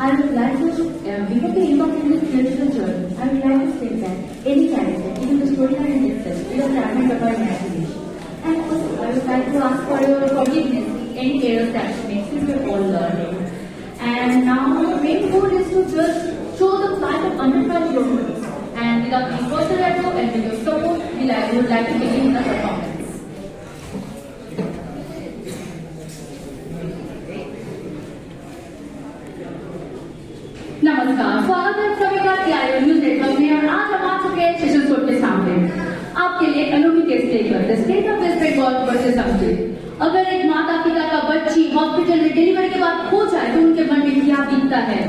I would like to, before the end of this spiritual journey, I would like to state that any character, even the storyline itself, is a fragment of our imagination. And also, I would like to ask for your forgiveness in any errors that we make, since we're all learning. And now, the main goal is to just show the plight of underprivileged Europeans. And without any further ado, and with your support, we would like to begin the performance. नमस्कार, स्वागत है सभी का TIO news network में। और आज हम आ चुके हैं सेशन शो के सामने आपके लिए अनोखी केस लेकर the state of West Bengal versus Assam. अगर एक माता पिता का बच्ची हॉस्पिटल में डिलीवरी के बाद खो जाए तो उनके मन में क्या बीतता है।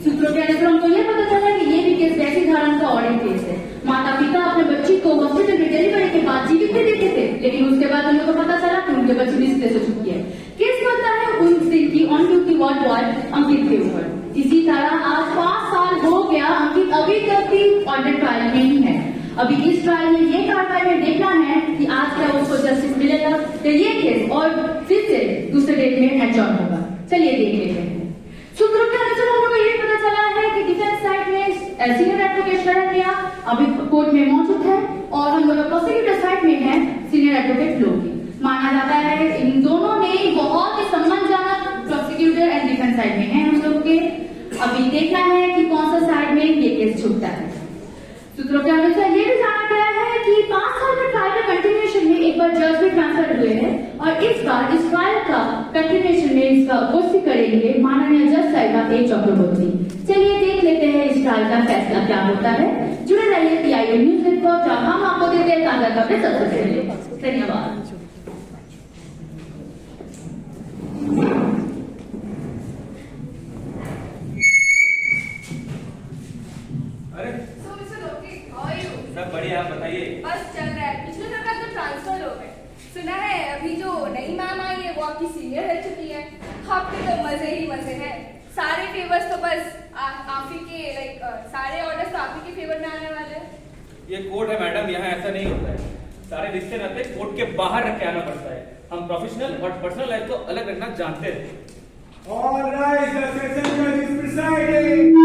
सूत्रों के अनुसार हमको ये पता चला कि ये भी केस वैसी धारण का ऑडिट केस है। माता पिता अपने बच्ची को हॉस्पिटल में डिलीवरी के बाद जीवित भी देते थे, लेकिन उसके बाद उनको पता चला कि उनके बच्ची डिस्प्ले से चुकी है। केस बनता है उन दिन की ऑन ड्यूटी वार्ड बॉय अंकित के ऊपर। इसी तरह आज 5 साल हो गया, अंकित अभी तक भी ऑडिट ट्रायल में ही है। अभी इस ट्रायल में ये कार्रवाई में देखना है कि आज क्या उसको जस्टिस मिलेगा तो ये केस और फिर से दूसरे डेट में एडजॉर्न होगा। चलिए देख लेते हैं। सूत्रों के अनुसार हम लोग को ये पता चला है कि डिफेंस साइड में सीनियर एडवोकेट शरण्या अभी कोर्ट में मौजूद है और हम लोग प्रोसिक्यूटर साइड में है सीनियर एडवोकेट लोकी। माना जाता है इन दोनों ने बहुत ही सम्मानजनक प्रोसिक्यूटर एंड डिफेंस साइड में है हम लोग के। अभी देखना है कि कौन सा साइड में ये केस छूटता है। सूत्रों के अनुसार ये भी जाना गया है कि 5 साल के ट्रायल के कंटिन्यूएशन में एक बार जज भी ट्रांसफर हुए हैं और इस बार इस ट्रायल का कंटिन्यूएशन में इसका उपस्थित करेंगे माननीय जज साहिबा ए चक्रवर्ती। चलिए देख लेते हैं इस ट्रायल का फैसला क्या होता है। जुड़े रहिए TIO न्यूज नेटवर्क, जहां हम आपको देते हैं ताजा खबरें सबसे पहले। धन्यवाद। सब बढ़िया, आप बताइए। बस चल रहा है। पिछले सरकार तो ट्रांसफर हो गए। सुना है अभी जो नई मैम आई है वो आपकी सीनियर रह चुकी है। आपके तो मजे ही मजे हैं। सारे फेवर्स तो बस आप ही के सारे ऑर्डर्स तो आप ही के फेवर में आने वाले हैं। ये कोर्ट है मैडम, यहाँ ऐसा नहीं होता है। सारे रिश्ते नाते कोर्ट के बाहर रख के आना पड़ता है। हम प्रोफेशनल और पर्सनल लाइफ को अलग रखना जानते हैं। All right, the session judge is presiding.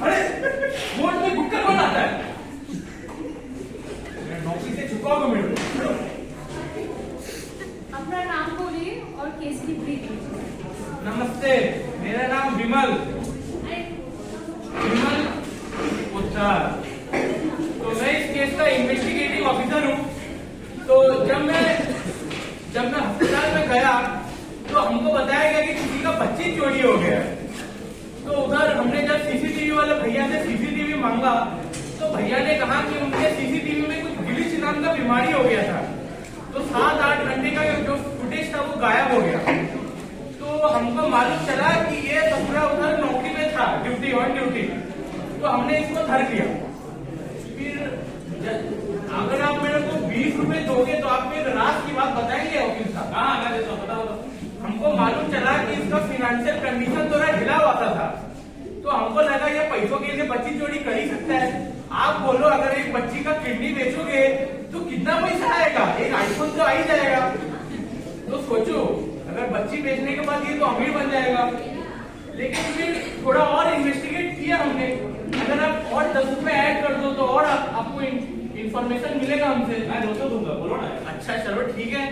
अरे कोर्ट में गुटका कौन आता है? नौकरी से चुका होगा मेरे। अपना नाम बोलिए और केस की ब्रीफ लीजिए। नमस्ते, मेरा नाम विमल उत्तर। तो मैं इस केस का इन्वेस्टिगेटिव ऑफिसर हूँ। तो जब मैं अस्पताल में गया तो हमको बताया गया कि किसी का बच्ची चोरी हो गया। तो उधर हमने जब सीसीटीवी वाले भैया से सीसीटीवी मांगा तो भैया ने कहा कि उनके सीसीटीवी में कुछ ग्लिच नाम का बीमारी हो गया था। तो 7-8 घंटे का जो फुटेज था वो गायब हो गया। तो हमको मालूम चला कि ये ससुरा उधर नौकरी में था, ड्यूटी ऑन ड्यूटी। तो हमने इसको धर लिया। फिर अगर आप मेरे को 20 रुपए दोगे तो आप फिर रात की बात बताएंगे वकील साहब। हाँ मैं देता हूँ, बताओ। हमको मालूम चला कि इसका फाइनेंशियल कंडीशन थोड़ा ढीला हुआ था। तो हमको लगा ये पैसों के लिए बच्ची चोरी कर ही सकता है। आप बोलो अगर एक बच्ची का किडनी बेचोगे तो कितना पैसा आएगा? एक आईफोन तो आ ही जाएगा। तो सोचो अगर बच्ची बेचने के बाद ये तो अमीर बन जाएगा। लेकिन फिर थोड़ा और इन्वेस्टिगेट किया हमने। अगर आप और 10 रुपए ऐड कर दो तो और आपको इन्फॉर्मेशन मिलेगा हमसे। मैं 200 दूंगा, बोलो ना। अच्छा चलो ठीक है।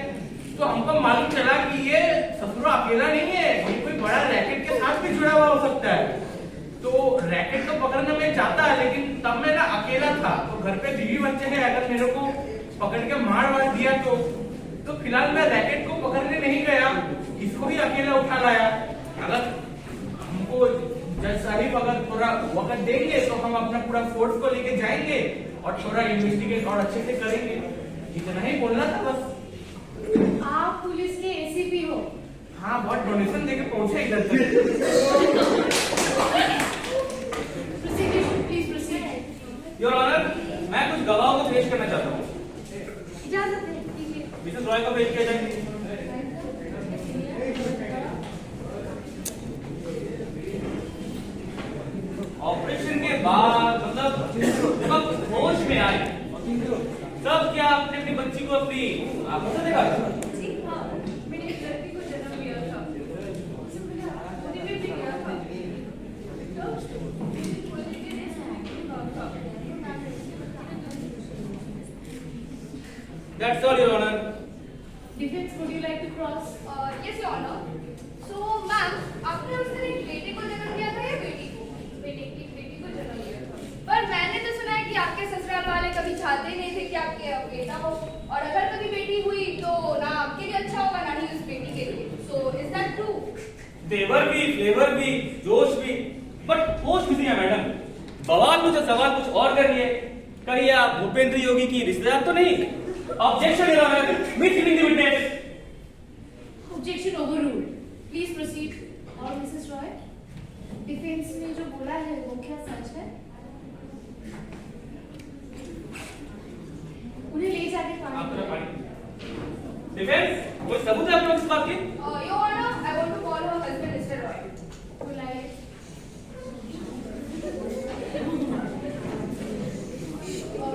तो हमको मालूम चला कि ये ससुरा अकेला नहीं है, ये कोई बड़ा रैकेट के साथ भी जुड़ा हुआ हो सकता है। तो रैकेट को पकड़ने में जाता है, लेकिन तब मैं ना अकेला था। तो घर पे बीवी बच्चे हैं, अगर मेरे को पकड़ के मार दिया तो फिलहाल मैं रैकेट को पकड़ने नहीं गया, इसको ही अकेला उठा लाया। अगर हमको जज साहिब अगर थोड़ा वक्त देंगे तो हम अपना पूरा फोर्स को लेके जाएंगे और थोड़ा इन्वेस्टिगेट और अच्छे से करेंगे। इतना ही बोलना था बस। आप पुलिस के एसीपी हो? हाँ, बहुत डोनेशन देके पहुंचे इधर तक। Please proceed. योर ऑनर, मैं कुछ गवाहों को पेश करना चाहता हूँ। इजाजत है, कीजिए। मिसेस रॉय को पेश किया जाएंगे। ऑपरेशन के बाद मतलब जब होश में आए तब क्या आपने अपनी बच्ची को अपनी आंखों से देखा? जी हाँ, मैंने एक लड़की को जन्म दिया था। उसे मैंने मोटिवेट भी किया था। तो मुझे के लिए था। That's all, Your Honor. Defense, would you like to cross? Yes, Your Honor. So, ma'am, आपने उस दिन एक बेटे को जन्म दिया था या बेटी को? एक बेटी को जन्म दिया था। पर मैंने तो सुना है कि आपके ससुराल वाले कभी चाहते नहीं थे कि आपके बेटा हो, और अगर कभी बेटी हुई तो ना आपके लिए अच्छा होगा ना ही उस बेटी के लिए। So, is that true? तेवर भी, फ्लेवर भी, जोश भी, बट होश किसी है मैडम। बवाल मुझे सवाल कुछ और कर रही है। कहिए आप भूपेंद्र योगी की रिश्तेदार तो नहीं? Objection, Your Honor. Misleading the witness. Objection overruled. Please proceed. और मिसेस रॉय, डिफेंस ने जो बोला है वो क्या सच है? उन्हें ले जाके आप तरफ पानी। आइए। डिफेंस, कोई सबूत है आपके पास इस बात की? Your Honor, I want to call her husband, Mr. Roy. बुलाए।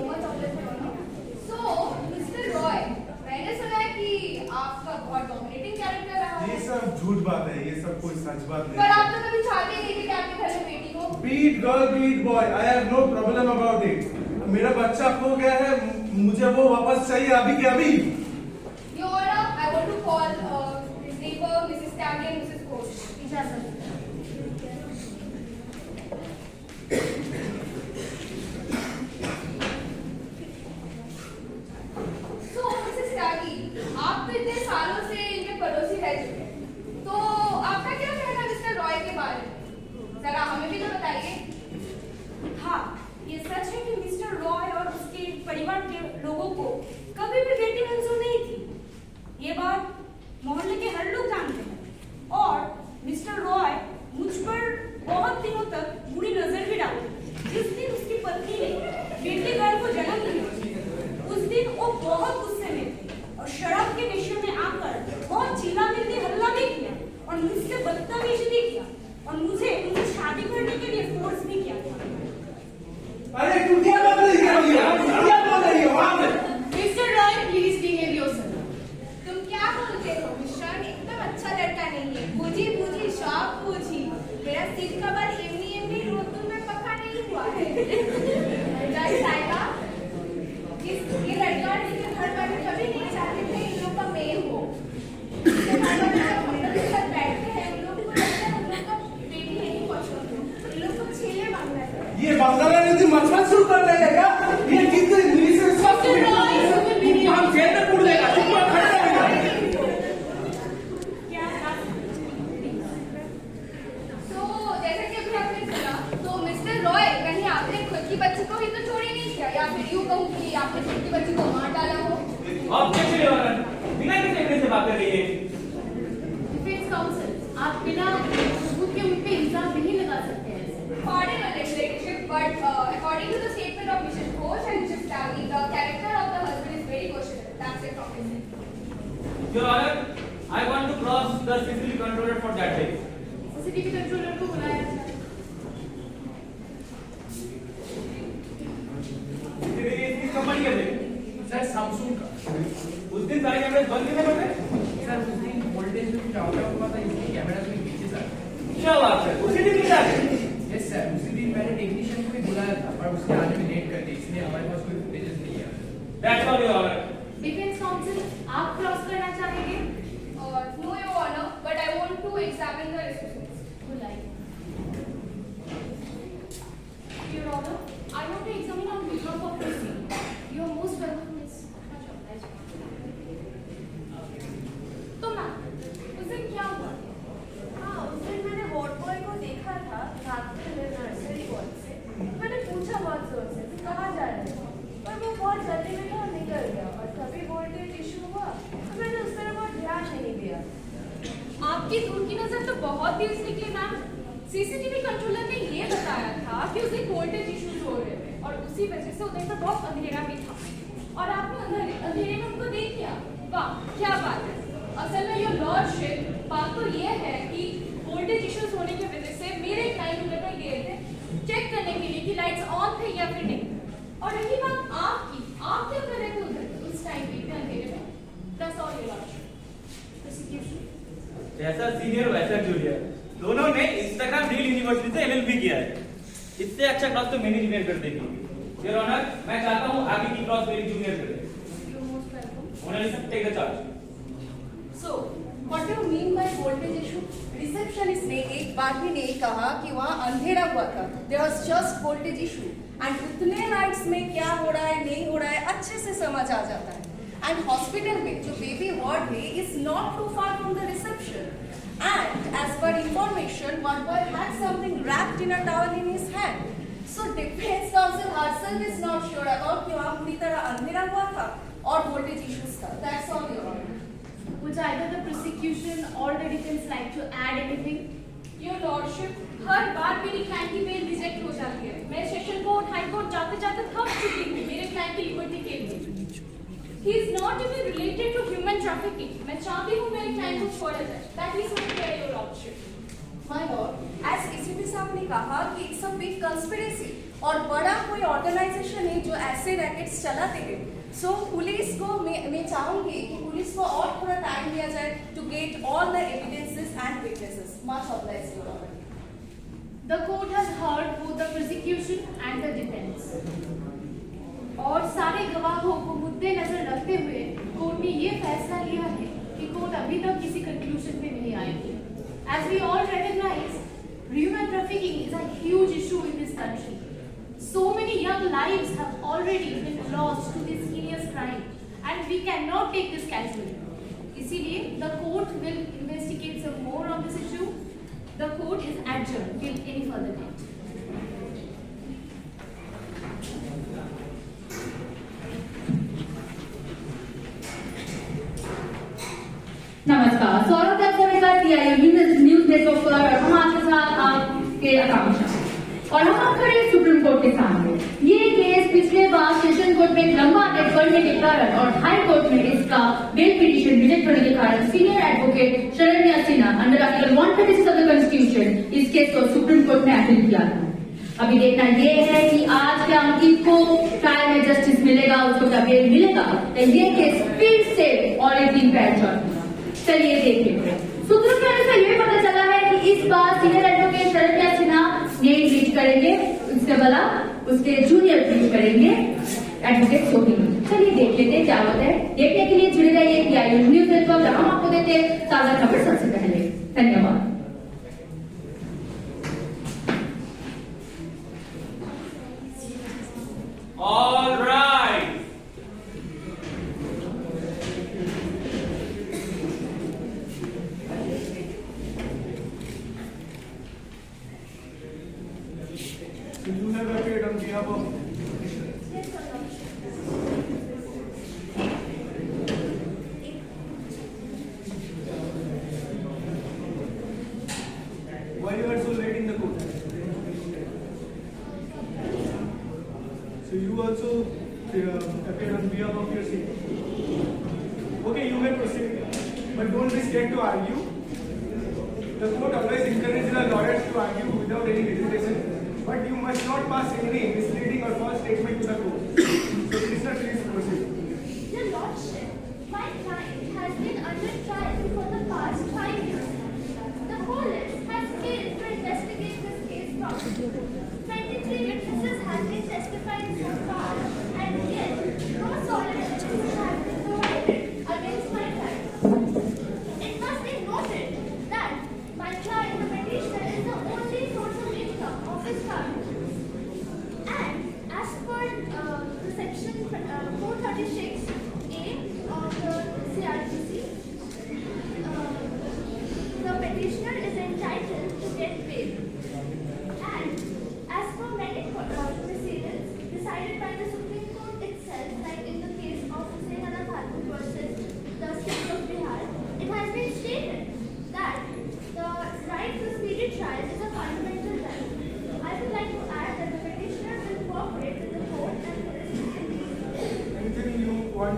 Much obliged, Your Honor. So, Mr. Roy, मैंने सुना है कि आपका बहुत डोमिनेटिंग कैरेक्टर रहा है। ये सब झूठ बात है, ये सब कोई सच बात पर नहीं आप है। तो कभी चाहते नहीं थे कि आपके घर में बेटी हो। Beat girl, beat boy, I have no problem about it. मेरा बच्चा खो गया है, मुझे वो वापस चाहिए अभी के अभी। Your Honor, I want to call his neighbor, Mrs. Stanley and Mrs. Ghosh. इजाजत। So, Mrs. Stanley, आप तो इतने सालों से इनके पड़ोसी रह चुके हैं। तो आपका क्या कहना मिस्टर रॉय के बारे में? जरा हमें भी तो बताइए। हाँ, ये सच है कि मिस्टर रॉय और उसके परिवार के लोगों को कभी भी बेटी मंजूर नहीं थी। ये बात मोहल्ले के हर लोग जानते हैं। और मिस्टर रॉय मुझ पर बहुत दिनों तक बुरी नजर भी डालते। जिस दिन उसकी पत्नी ने बेटे गर्ल को जन्म दिया, उस दिन वो बहुत गुस्से में थे और शराब के नशे में आकर बहुत चिल्ला-मिल्ली हल्ला भी किया और मुझसे बदतमीजी भी किया और मुझे उनसे शादी करने के लिए फोर्स भी किया था। अरे तू क्या बोल रही है? क्या बोल रही हो? वहाँ पे। Mister Roy, please behave yourself. तुम क्या बोलते हो? मिश्रण एकदम अच्छा लड़का नहीं है। बूझी बूझी शौक बूझी। मेरा सिर का बाल एमनी रोतू में पका नहीं हुआ है। जज साहिबा, ये लड़का और इसके घर वाले कभी नहीं चाहते थे इन लोग का मेल हो। इसके घर वाले जब हम लोग के साथ बैठते हैं, उन लोग को लगता है हम लोग का बेटी नहीं पसंद हो। इन लोग को छेले मांगना है। ये बंगाला ने मछली शुरू कर रहे हैं क्या? ये कितने इंग्लिश में सब हम जेल में पूछ देगा। चुप कर खड़े रहेगा। क्या बात? तो जैसे कि अभी आपने सुना, तो मिस्टर रॉय कहीं आपने खुद की बच्ची को ही तो चोरी नहीं किया, या फिर यूं कहूं कि आपने खुद की बच्ची को मार डाला हो। Objection, Your Honor. बिना किसी एविडेंस से बात कर रही है। डिफेंस काउंसिल, आप बिना सबूत के उन पे इल्जाम नहीं लगा सकते हैं। Pardon my legislative, but according to the statement of Mrs. Ghosh and Mrs. Stanley, the character of the husband is very questionable. That's it from his end. Your Honor, I want to cross the CCTV controller for that day. CCTV controller को बुलाया जाए। इसकी company कैसे? Sir Samsung का। उस दिन सारे कैमरे बंद कितने बजे? सर उस दिन वोल्टेज में कुछ आउट हुआ था, इसलिए कैमरा में ग्लिचेस आ गए। क्या बात है? उसी दिन क्या है? यस सर, उसी दिन मैंने टेक्नीशियन को भी बुलाया था, पर उसने आने में लेट कर दी, इसलिए हमारे पास कोई फुटेजेस नहीं है। That's all, Your Honor. Defence council, आप क्रॉस करना चाहेंगे? No, Your Honor, but I want to examine the resources. बुलाइए। Your Honor, I want to examine on behalf of the scene. You are most welcome, Miss. तो ma'am, उस दिन क्या हुआ? हाँ, उस दिन मैंने हॉट बॉय को देखा था रात सीसीटीवी कंट्रोलर ने ये बताया था कि उस दिन वोल्टेज इश्यूज हो रहे थे और उसी वजह से उधर पर बहुत अंधेरा भी था और आपने अंधेरे में उनको देख लिया। वाह क्या बात है। असल में योर लॉर्डशिप, बात तो ये है कि वोल्टेज इश्यूज होने की वजह से मेरे क्लाइंट उधर पर गए थे चेक करने के लिए कि लाइट्स ऑन थे या फिर नहीं। और रही बात आपकी, आप क्या कर रहे थे उधर उस टाइम पे अंधेरे में? That's all your lordship. Prosecution. जैसा सीनियर वैसा जूनियर, दोनों ने इंस्टाग्राम रील यूनिवर्सिटी से एलएलबी किया है। इससे अच्छा क्रॉस तो मेरी जूनियर कर देगी। योर ऑनर, मैं चाहता हूं आगे की क्रॉस मेरी जूनियर करे। You're most welcome. Monalisa, take the charge. So, what do you mean by voltage issue? Receptionist ने एक बार भी नहीं कहा कि वहाँ अंधेरा हुआ था। There was just voltage issue. And उतने लाइट्स में क्या हो रहा है नहीं हो रहा है अच्छे से समझ आ जाता है। And हॉस्पिटल में जो बेबी वार्ड है is not too far from the reception. And as per information, one boy had something wrapped in a towel in his hand. So defense counsel herself is not sure about कि वहाँ पूरी तरह अंधेरा हुआ था और voltage issues था। That's all, Your Honor. Would either the prosecution or the defense like to add anything? Your lordship, हर बार मेरी क्लाइंट की बेल रिजेक्ट हो जाती है। मैं सेशन कोर्ट, हाई कोर्ट जाते जाते थक चुकी हूँ मेरे क्लाइंट की लिबर्टी के लिए। He is not even related to human trafficking. मैं चाहती हूँ मेरे क्लाइंट को छोड़ा जाए। That is my prayer, your lordship. My lord, as ACP साहब ने कहा कि it's a big conspiracy और बड़ा कोई ऑर्गेनाइजेशन है जो ऐसे रैकेट्स चलाते हैं। So पुलिस को मैं चाहूंगी कि पुलिस को और थोड़ा टाइम दिया जाए to get all the evidences and witnesses. Much obliged, Your Honor. The court has heard both the prosecution and the defense. और सारे गवाहों को मुद्देनजर रखते हुए कोर्ट ने ये फैसला लिया है कि कोर्ट अभी तक किसी कंक्लूजन पे नहीं आई है। As we all recognize, human trafficking is a huge issue in this country. So many young lives have already been lost to this heinous crime, and we cannot take this casually. इसीलिए the court will investigate some more on this issue. The court is adjourned till any further date. नमस्कार, स्वागत है आपका मेरा news network पर। और हम आपके साथ आपके आकांक्षा और हम आप खड़े हैं सुप्रीम कोर्ट के सामने। ये केस पिछले बार सेशन कोर्ट में लंबा डेट बढ़ने के कारण और हाई कोर्ट में इसका बेल पिटीशन रिजेक्ट होने के कारण senior advocate Sharanya Sinha under article 136 of the constitution इस केस को सुप्रीम कोर्ट में अपील किया था। अभी देखना ये है कि आज क्या अंकित को ट्रायल में जस्टिस मिलेगा, उसको क्या बेल मिलेगा, या ये केस फिर से और एक दिन पे एडजॉर्न होगा। चलिए देखिए, सूत्रों के अनुसार ये पता चला है कि इस बार सीनियर एडवोकेट शरण्या सिन्हा यही रीच करेंगे, उसके बला उसके जूनियर रीच करेंगे एडवोकेट सोनी। चलिए देख लेते हैं क्या होता है। देखने के लिए जुड़े रहिए PIU न्यूज नेटवर्क, हम आपको देते हैं ताजा खबर सबसे पहले। धन्यवाद। All right. So you have appeared on behalf of why you are so late in the court? So you also appeared on behalf of your city. Okay, you may proceed, but don't be scared to argue. The court always encourages the lawyers to argue without any hesitation, but you must not pass any misleading or false statement to the court. So please proceed. Your Lordship, my client has been under trial for the past 5 years. The police has failed to investigate this case properly. 23 witnesses have been testifying so far, and yet no solid evidence has been provided against my client. It must be noted that my client, the petitioner, is the only source of income of his family. And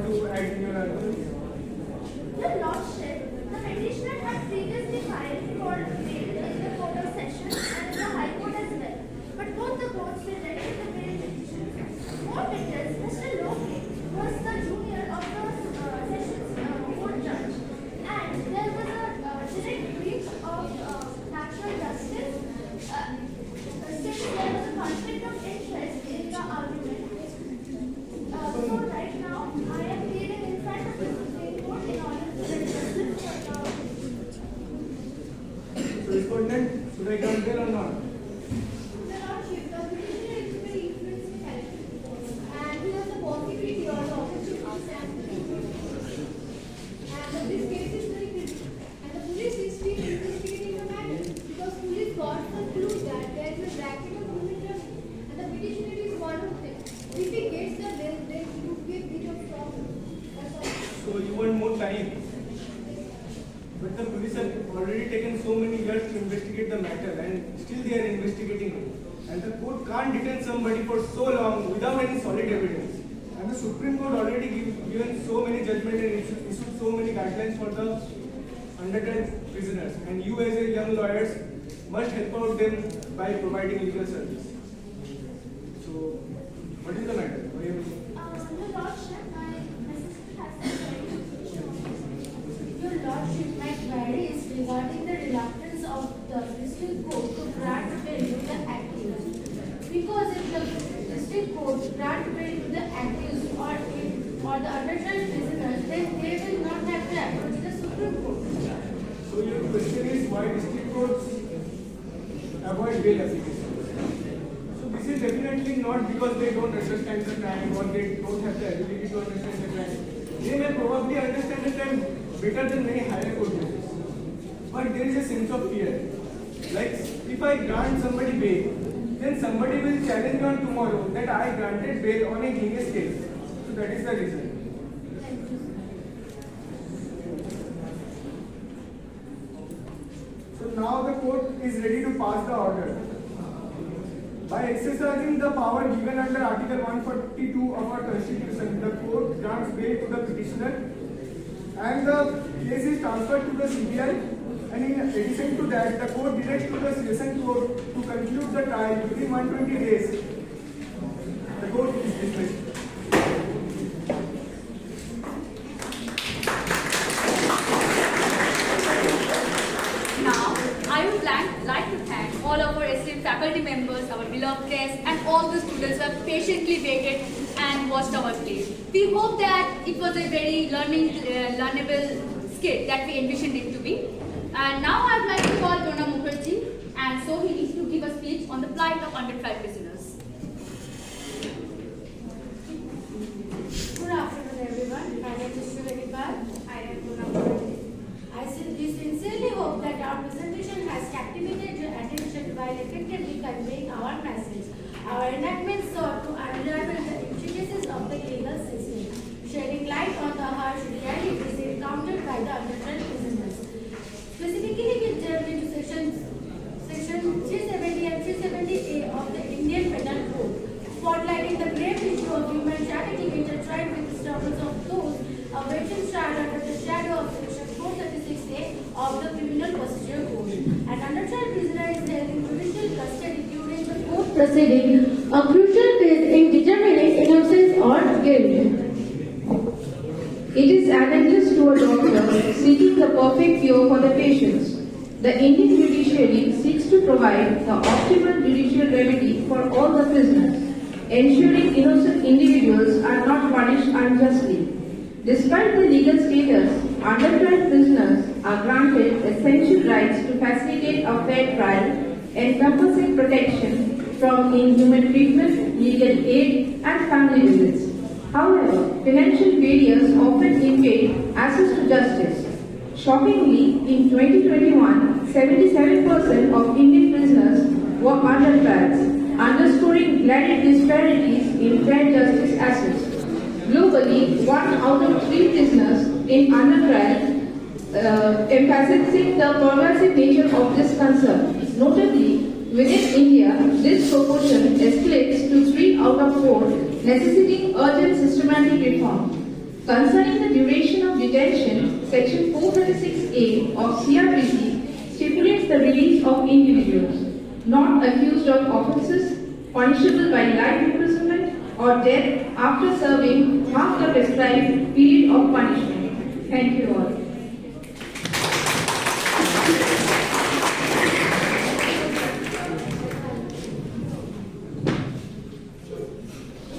to add in your argument? Your Lordship, the petitioner had previously filed for bail in the Court of Session and in the High Court as well, but both the courts rejected the bail petition. More details, Mr. Loke was the junior of the Sessions Court judge, and there was a direct breach of natural justice since there was a conflict of interest in the argument. So right now, I am pleading in front of the Supreme Court in order to get justice for the... So, respondent, should I grant bail or not? The Lordship, the petitioner is very influenced character, and he has the possibility or the opportunity to stand the case. And this case is very critical, and the police is still investigating the matter because police got the clue that there is a racket of human trafficking, and the petitioner is one of them. If he gets the bail, then he would be a bit of problem. That's all. So you want more time? But the police have already taken so many years to investigate the matter, and still they are investigating it. And the court can't detain somebody for so long without any solid evidence. And the Supreme Court already given so many judgments and issued so many guidelines for the undertrial prisoners. And you as a young lawyers must help out them by providing legal service. So what is the matter? Why are you- Your Lordship, my sister has some Your Lordship, my query is regarding the reluctance of the district court to grant bail to the accused. Because if the district court grant bail to the accused or the undertrial prisoners, then they will not have to approach the Supreme Court. So your question is why district courts avoid bail applications? So this is definitely not because they don't understand the crime or they don't have the ability to understand the crime. They may probably understand the crime better than many higher court judges. But there is a sense of fear. Like if I grant somebody bail, then somebody will challenge me on tomorrow that I granted bail on a heinous case. So that is the reason. So now the court is ready to pass the order. By exercising the power given under Article 142 of our Constitution, the court grants bail to the petitioner and the case is transferred to the CBI, and in addition to that, the court directs to the Session Court to conclude the trial within 120 days. The court is dismissed. Now, I would like to thank all of our esteemed faculty members, our beloved guests, and all the students who have patiently waited and watched our play. We hope that it was a very learnable skit that we envisioned it to be. And now I would like to call Dona Mukherjee, and so he needs to give a speech on the plight of undertrial prisoners. Good afternoon, everyone. My name is Shivani Pal. I am Dona Mukherjee. We sincerely hope that our presentation has captivated your attention while effectively conveying our message. Our enactment sought to unravel the intricacies of the legal system, shedding light on the harsh realities encountered by the undertrial prisoners. Specifically, we delved into section 370 and 370A of the Indian Penal Code, spotlighting the grave issue of human trafficking intertwined with the struggles of those awaiting trial under the shadow of section 436A of the Criminal Procedure Code. An undertrial prisoner is held in judicial custody during the court proceeding, a crucial phase in determining innocence or guilt. It is analogous to a doctor seeking the perfect cure for the patients. The Indian judiciary seeks to provide the optimal judicial remedy for all the prisoners, ensuring innocent individuals are not punished unjustly. Despite the legal status, undertrial prisoners are granted essential rights to facilitate a fair trial, encompassing protection from inhuman treatment, legal aid, and family visits. However, financial barriers often impede access to justice. Shockingly, in 2021, 77% of Indian prisoners were under trials, underscoring glaring disparities in fair justice access. Globally, 1 out of 3 prisoners in under trial, emphasizing the pervasive nature of this concern. Notably, within India, this proportion escalates to 3 out of 4, necessitating urgent systematic reform. Concerning the duration of detention, Section 426A of CRPC stipulates the release of individuals not accused of offences punishable by life imprisonment or death after serving half the prescribed period of punishment. Thank you all.